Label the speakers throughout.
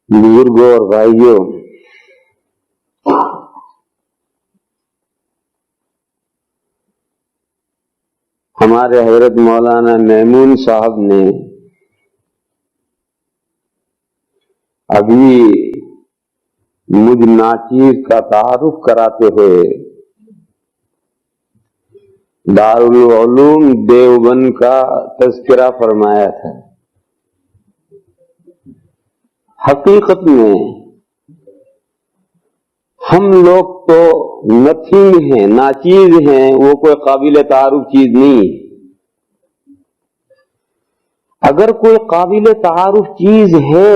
Speaker 1: بزرگوں اور بھائیوں، ہمارے حضرت مولانا میمون صاحب نے ابھی مجھ ناچیز کا تعارف کراتے ہوئے دارالعلوم دیوبند کا تذکرہ فرمایا تھا۔ حقیقت میں ہم لوگ تو نتھنگ ہیں، ناچیز ہیں، وہ کوئی قابل تعارف چیز نہیں۔ اگر کوئی قابل تعارف چیز ہے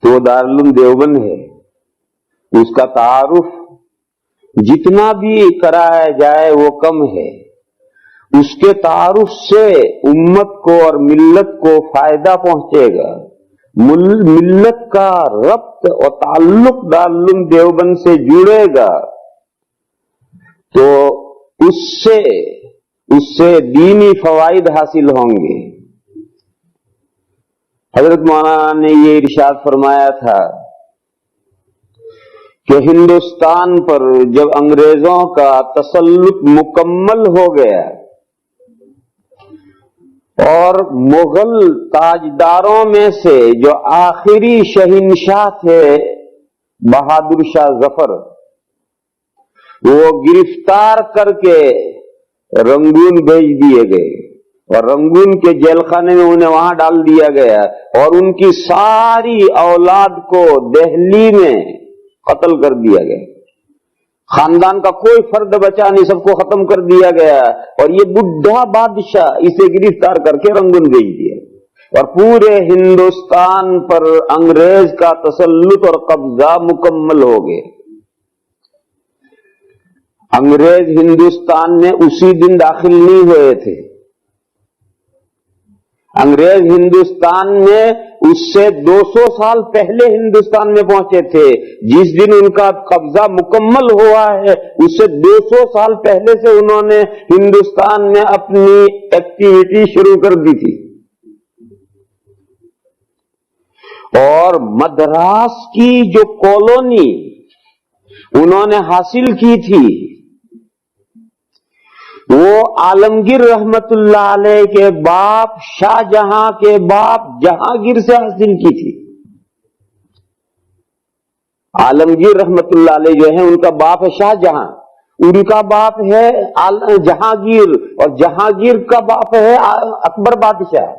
Speaker 1: تو دارالعلوم دیوبند ہے۔ اس کا تعارف جتنا بھی کرایا جائے وہ کم ہے۔ اس کے تعارف سے امت کو اور ملت کو فائدہ پہنچے گا۔ ملت کا ربط اور تعلق دارالعلوم دیوبند سے جڑے گا تو اس سے دینی فوائد حاصل ہوں گے۔ حضرت مولانا نے یہ ارشاد فرمایا تھا کہ ہندوستان پر جب انگریزوں کا تسلط مکمل ہو گیا اور مغل تاجداروں میں سے جو آخری شہنشاہ تھے بہادر شاہ ظفر، وہ گرفتار کر کے رنگون بھیج دیے گئے اور رنگون کے جیل خانے میں انہیں وہاں ڈال دیا گیا اور ان کی ساری اولاد کو دہلی میں قتل کر دیا گیا۔ خاندان کا کوئی فرد بچا نہیں، سب کو ختم کر دیا گیا اور یہ بڈھا بادشاہ اسے گرفتار کر کے رنگون بھیج دیا اور پورے ہندوستان پر انگریز کا تسلط اور قبضہ مکمل ہو گیا۔ انگریز ہندوستان میں اسی دن داخل نہیں ہوئے تھے۔ انگریز ہندوستان میں اس سے 200 سال پہلے ہندوستان میں پہنچے تھے۔ جس دن ان کا قبضہ مکمل ہوا ہے اس سے 200 سال پہلے سے انہوں نے ہندوستان میں اپنی ایکٹیویٹی شروع کر دی تھی اور مدراس کی جو کالونی انہوں نے حاصل کی تھی وہ عالمگیر رحمت اللہ علیہ کے باپ شاہ جہاں کے باپ جہانگیر سے حاصل کی تھی۔ عالمگیر رحمت اللہ علیہ جو ہے ان کا باپ ہے شاہ جہاں، ان کا باپ ہے جہانگیر اور جہانگیر کا باپ ہے اکبر بادشاہ۔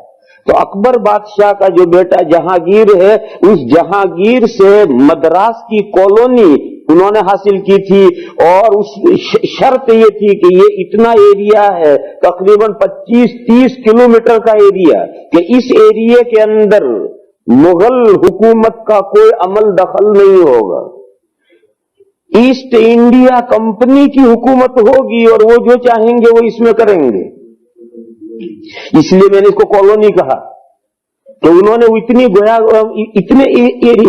Speaker 1: تو اکبر بادشاہ کا جو بیٹا جہانگیر ہے اس جہانگیر سے مدراس کی کالونی انہوں نے حاصل کی تھی اور اس شرط یہ تھی کہ یہ اتنا ایریا ہے تقریباً 25-30 کلومیٹر کا ایریا کہ اس ایریے کے اندر مغل حکومت کا کوئی عمل دخل نہیں ہوگا۔ ایسٹ انڈیا کمپنی کی حکومت ہوگی اور وہ جو چاہیں گے وہ اس میں کریں گے۔ اس لیے میں نے اس کو کالونی کہا کہ انہوں نے اتنے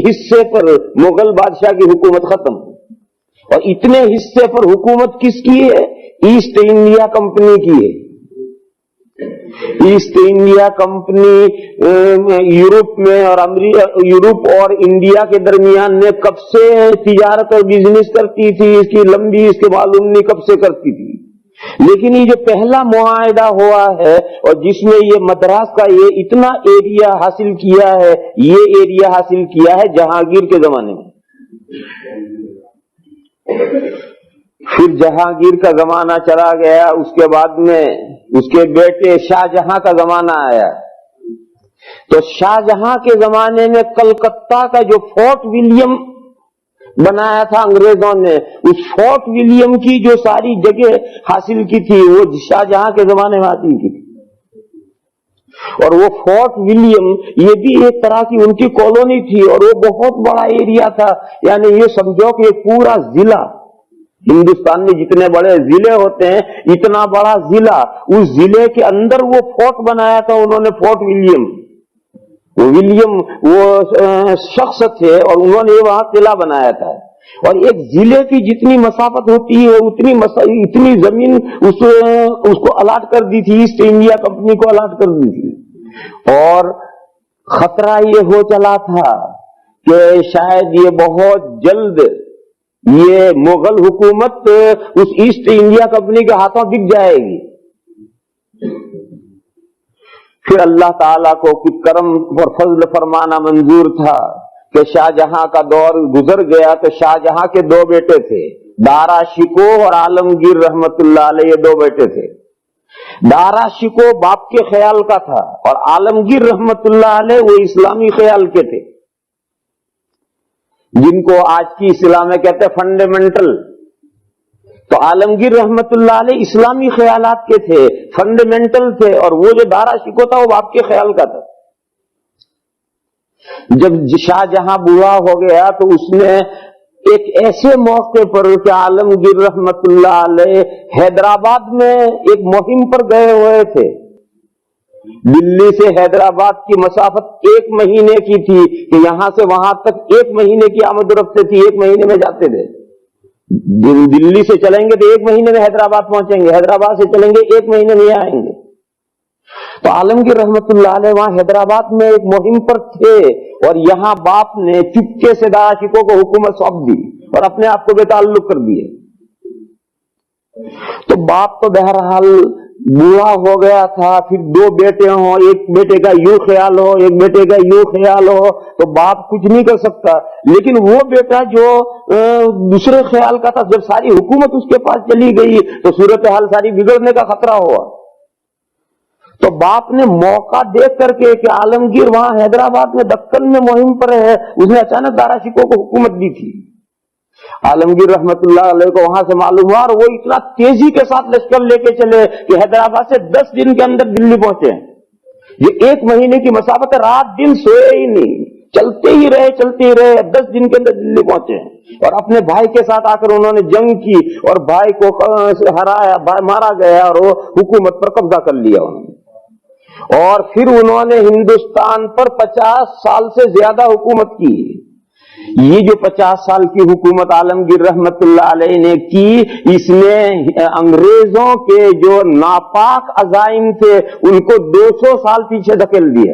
Speaker 1: حصے پر مغل بادشاہ کی حکومت ختم اور اتنے حصے پر حکومت کس کی ہے؟ ایسٹ انڈیا کمپنی کی ہے۔ ایسٹ انڈیا کمپنی یورپ میں اور یورپ اور انڈیا کے درمیان میں کب سے تجارت اور بزنس کرتی تھی، اس کی لمبی اس کے معلوم نہیں کب سے کرتی تھی، لیکن یہ جو پہلا معاہدہ ہوا ہے اور جس میں یہ مدراس کا یہ اتنا ایریا حاصل کیا ہے، یہ ایریا حاصل کیا ہے جہانگیر کے زمانے میں۔ پھر جہانگیر کا زمانہ چلا گیا، اس کے بعد میں اس کے بیٹے شاہ جہاں کا زمانہ آیا۔ تو شاہ جہاں کے زمانے میں کلکتہ کا جو فورٹ ولیم بنایا تھا انگریزوں نے، اس فورٹ ولیم کی جو ساری جگہ حاصل کی تھی وہ شاہ جہاں کے زمانے میں حاصل کی تھی اور وہ فورٹ ولیم یہ بھی ایک طرح کی ان کی کالونی تھی اور وہ بہت بڑا ایریا تھا۔ یعنی یہ سمجھو کہ ایک پورا ضلع، ہندوستان میں جتنے بڑے ضلع ہوتے ہیں اتنا بڑا ضلع، اس ضلع کے اندر وہ فورٹ بنایا تھا انہوں نے، فورٹ ولیم۔ وہ شخص تھے اور انہوں نے وہاں قلعہ بنایا تھا اور ایک ضلع کی جتنی مسافت ہوتی ہے اتنی زمین اس کو الاٹ کر دی تھی، ایسٹ انڈیا کمپنی کو الاٹ کر دی تھی اور خطرہ یہ ہو چلا تھا کہ شاید یہ بہت جلد یہ مغل حکومت اس ایسٹ انڈیا کمپنی کے ہاتھوں بک جائے گی. پھر اللہ تعالیٰ کو کرم اور فضل فرمانا منظور تھا کہ شاہ جہاں کا دور گزر گیا تو شاہ جہاں کے دو بیٹے تھے، دارا شکوہ اور عالمگیر رحمت اللہ علیہ، یہ دو بیٹے تھے. دارا شکوہ باپ کے خیال کا تھا اور عالمگیر رحمت اللہ علیہ وہ اسلامی خیال کے تھے، جن کو آج کی اصطلاح میں کہتے ہیں فنڈامنٹل. تو عالمگیر رحمت اللہ علیہ اسلامی خیالات کے تھے، فنڈامنٹل تھے، اور وہ جو دارا شکوہ تھا وہ باپ کے خیال کا تھا. جب شاہ جہاں بوڑھا ہو گیا تو اس نے ایک ایسے موقع پر کہ عالمگیر رحمت اللہ علیہ حیدرآباد میں ایک مہم پر گئے ہوئے تھے. دلی سے حیدرآباد کی مسافت 1 مہینے کی تھی کہ یہاں سے وہاں تک 1 مہینے کی آمد و رفت تھی، 1 مہینے میں جاتے تھے. دلی سے چلیں گے تو 1 مہینے میں حیدرآباد پہنچیں گے، حیدرآباد سے چلیں گے 1 مہینے میں آئیں گے. تو عالمگیر رحمت اللہ علیہ وہاں حیدرآباد میں ایک مہم پر تھے اور یہاں باپ نے چپکے سے دارا شکوہ کو حکومت سونپ دی اور اپنے آپ کو بے تعلق کر دیے. تو باپ تو بہرحال بوڑھا ہو گیا تھا، پھر 2 بیٹے ہوں، ایک بیٹے کا یوں خیال ہو ایک بیٹے کا یوں خیال ہو تو باپ کچھ نہیں کر سکتا. لیکن وہ بیٹا جو دوسرے خیال کا تھا، جب ساری حکومت اس کے پاس چلی گئی تو صورتحال ساری بگڑنے کا خطرہ ہوا. تو باپ نے موقع دیکھ کر کے کہ عالمگیر وہاں حیدرآباد میں دکن میں مہم پر ہے، اس نے اچانک دارا شکوہ کو حکومت دی تھی. عالمگیر رحمت اللہ علیہ کو وہاں سے معلوم ہوا اور وہ اتنا تیزی کے ساتھ لشکر لے کے چلے کہ حیدرآباد سے 10 دن کے اندر دلی پہنچے. یہ 1 مہینے کی مسافت ہے، رات دن سوئے ہی نہیں، چلتے ہی رہے 10 دن کے اندر دلی پہنچے. اور اپنے بھائی کے ساتھ آ کر انہوں نے جنگ کی اور بھائی کو ہرایا، مارا گیا اور وہ حکومت پر قبضہ کر لیا انہوں نے. اور پھر انہوں نے ہندوستان پر 50 سال سے زیادہ حکومت کی. یہ جو 50 سال کی حکومت عالمگیر رحمت اللہ علیہ نے کی، اس نے انگریزوں کے جو ناپاک عزائم تھے ان کو 200 سال پیچھے دھکیل دیا.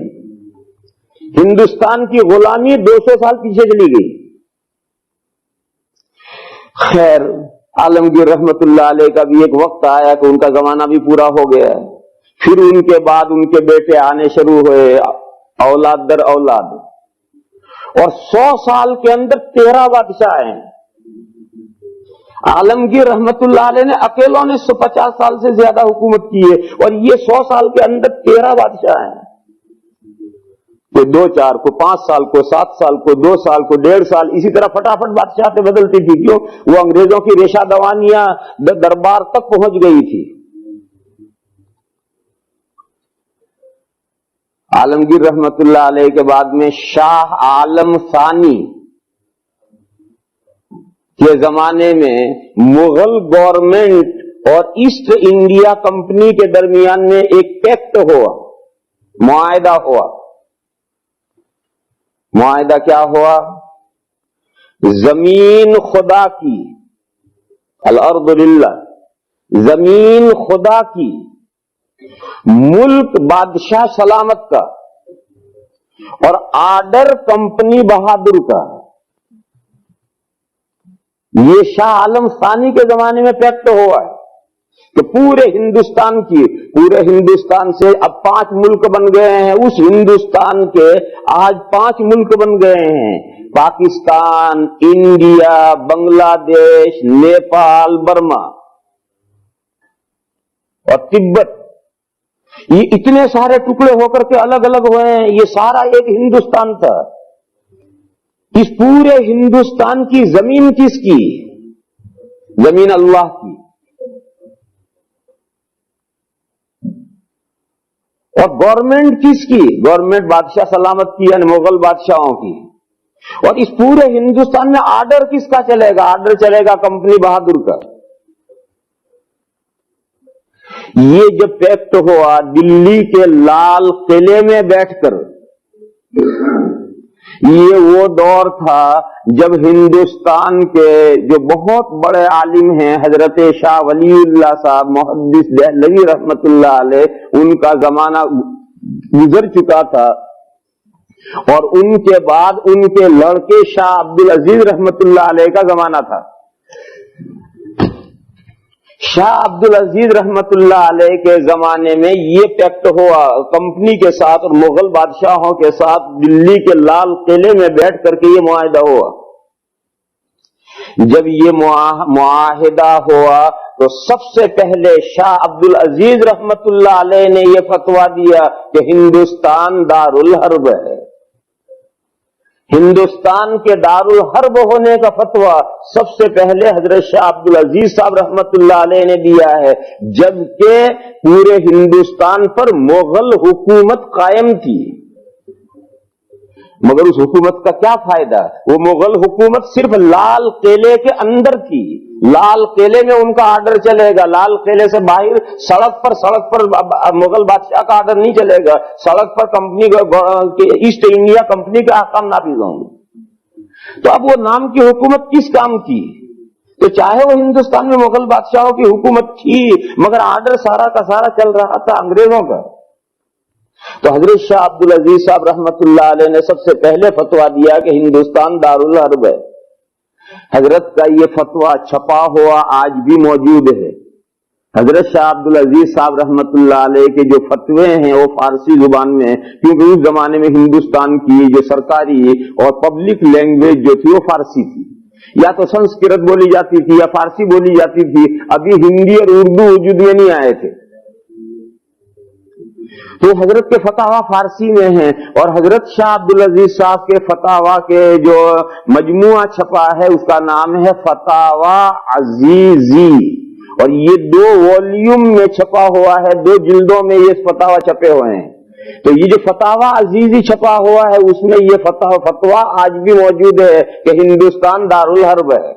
Speaker 1: ہندوستان کی غلامی 200 سال پیچھے چلی گئی. خیر، عالمگیر رحمت اللہ علیہ کا بھی ایک وقت آیا کہ ان کا زمانہ بھی پورا ہو گیا. پھر ان کے بعد ان کے بیٹے آنے شروع ہوئے، اولاد در اولاد، اور 100 سال کے اندر 13 بادشاہ ہیں. عالمگیر رحمت اللہ علیہ نے اکیلوں نے 50 سال سے زیادہ حکومت کی ہے اور یہ 100 سال کے اندر 13 بادشاہ ہیں. کوئی 2-4 کو 5 سال کو 7 سال کو 2 سال کو 1.5 سال، اسی طرح فٹافٹ بادشاہتیں بدلتی تھی. کیوں؟ وہ انگریزوں کی ریشہ دوانیاں دربار تک پہنچ گئی تھی. عالمگیر رحمت اللہ علیہ کے بعد میں شاہ عالم ثانی کے زمانے میں مغل گورنمنٹ اور ایسٹ انڈیا کمپنی کے درمیان میں ایک پیکٹ ہوا، معاہدہ ہوا. معاہدہ کیا ہوا؟ زمین خدا کی، الارض للہ، زمین خدا کی، ملک بادشاہ سلامت کا، اور آرڈر کمپنی بہادر کا. یہ شاہ عالم ثانی کے زمانے میں پیکٹ ہوا ہے کہ پورے ہندوستان سے اب 5 ملک بن گئے ہیں. اس ہندوستان کے آج 5 ملک بن گئے ہیں: پاکستان، انڈیا، بنگلہ دیش، نیپال، برما اور تبت. یہ اتنے سارے ٹکڑے ہو کر کے الگ الگ ہوئے ہیں. یہ سارا ایک ہندوستان تھا. اس پورے ہندوستان کی زمین کس کی؟ زمین اللہ کی. اور گورنمنٹ کس کی؟ گورنمنٹ بادشاہ سلامت کی، یعنی مغل بادشاہوں کی. اور اس پورے ہندوستان میں آرڈر کس کا چلے گا؟ آرڈر چلے گا کمپنی بہادر کا. یہ جب پیکٹ ہوا دلی کے لال قلعے میں بیٹھ کر، یہ وہ دور تھا جب ہندوستان کے جو بہت بڑے عالم ہیں حضرت شاہ ولی اللہ صاحب محدث دہلوی رحمت اللہ علیہ، ان کا زمانہ گزر چکا تھا. اور ان کے بعد ان کے لڑکے شاہ عبد العزیز رحمت اللہ علیہ کا زمانہ تھا. شاہ عبد العزیز رحمت اللہ علیہ کے زمانے میں یہ پیکٹ ہوا کمپنی کے ساتھ اور مغل بادشاہوں کے ساتھ، دلی کے لال قلعے میں بیٹھ کر کے یہ معاہدہ ہوا. جب یہ معاہدہ ہوا تو سب سے پہلے شاہ عبد العزیز رحمت اللہ علیہ نے یہ فتویٰ دیا کہ ہندوستان دارالحرب ہے. ہندوستان کے دارالحرب ہونے کا فتویٰ سب سے پہلے حضرت شاہ عبد العزیز صاحب رحمت اللہ علیہ نے دیا ہے، جبکہ پورے ہندوستان پر مغل حکومت قائم تھی. مگر اس حکومت کا کیا فائدہ؟ وہ مغل حکومت صرف لال قلعے کے اندر تھی. لال قلعے میں ان کا آرڈر چلے گا، لال قلعے سے باہر سڑک پر مغل بادشاہ کا آرڈر نہیں چلے گا. سڑک پر کمپنی ایسٹ انڈیا کمپنی کے احکام نافذ ہوں گے. تو اب وہ نام کی حکومت کس کام کی؟ تو چاہے وہ ہندوستان میں مغل بادشاہوں کی حکومت تھی، مگر آرڈر سارا کا سارا چل رہا تھا انگریزوں کا. تو حضرت شاہ عبد العزیز صاحب رحمت اللہ علیہ نے سب سے پہلے فتویٰ دیا کہ ہندوستان دارالحرب ہے. حضرت کا یہ فتویٰ چھپا ہوا آج بھی موجود ہے. حضرت شاہ عبد العزیز صاحب رحمت اللہ علیہ کے جو فتوے ہیں وہ فارسی زبان میں ہیں، کیونکہ اس زمانے میں ہندوستان کی جو سرکاری اور پبلک لینگویج جو تھی وہ فارسی تھی. یا تو سنسکرت بولی جاتی تھی یا فارسی بولی جاتی تھی. ابھی ہندی اور اردو وجود میں نہیں آئے تھے. تو حضرت کے فتاوی فارسی میں ہیں، اور حضرت شاہ عبد العزیز صاحب کے فتاوی کے جو مجموعہ چھپا ہے اس کا نام ہے فتاوی عزیزی، اور یہ 2 والیوم میں چھپا ہوا ہے، 2 جلدوں میں یہ فتاوی چھپے ہوئے ہیں. تو یہ جو فتاوی عزیزی چھپا ہوا ہے اس میں یہ فتویٰ آج بھی موجود ہے کہ ہندوستان دارالحرب ہے.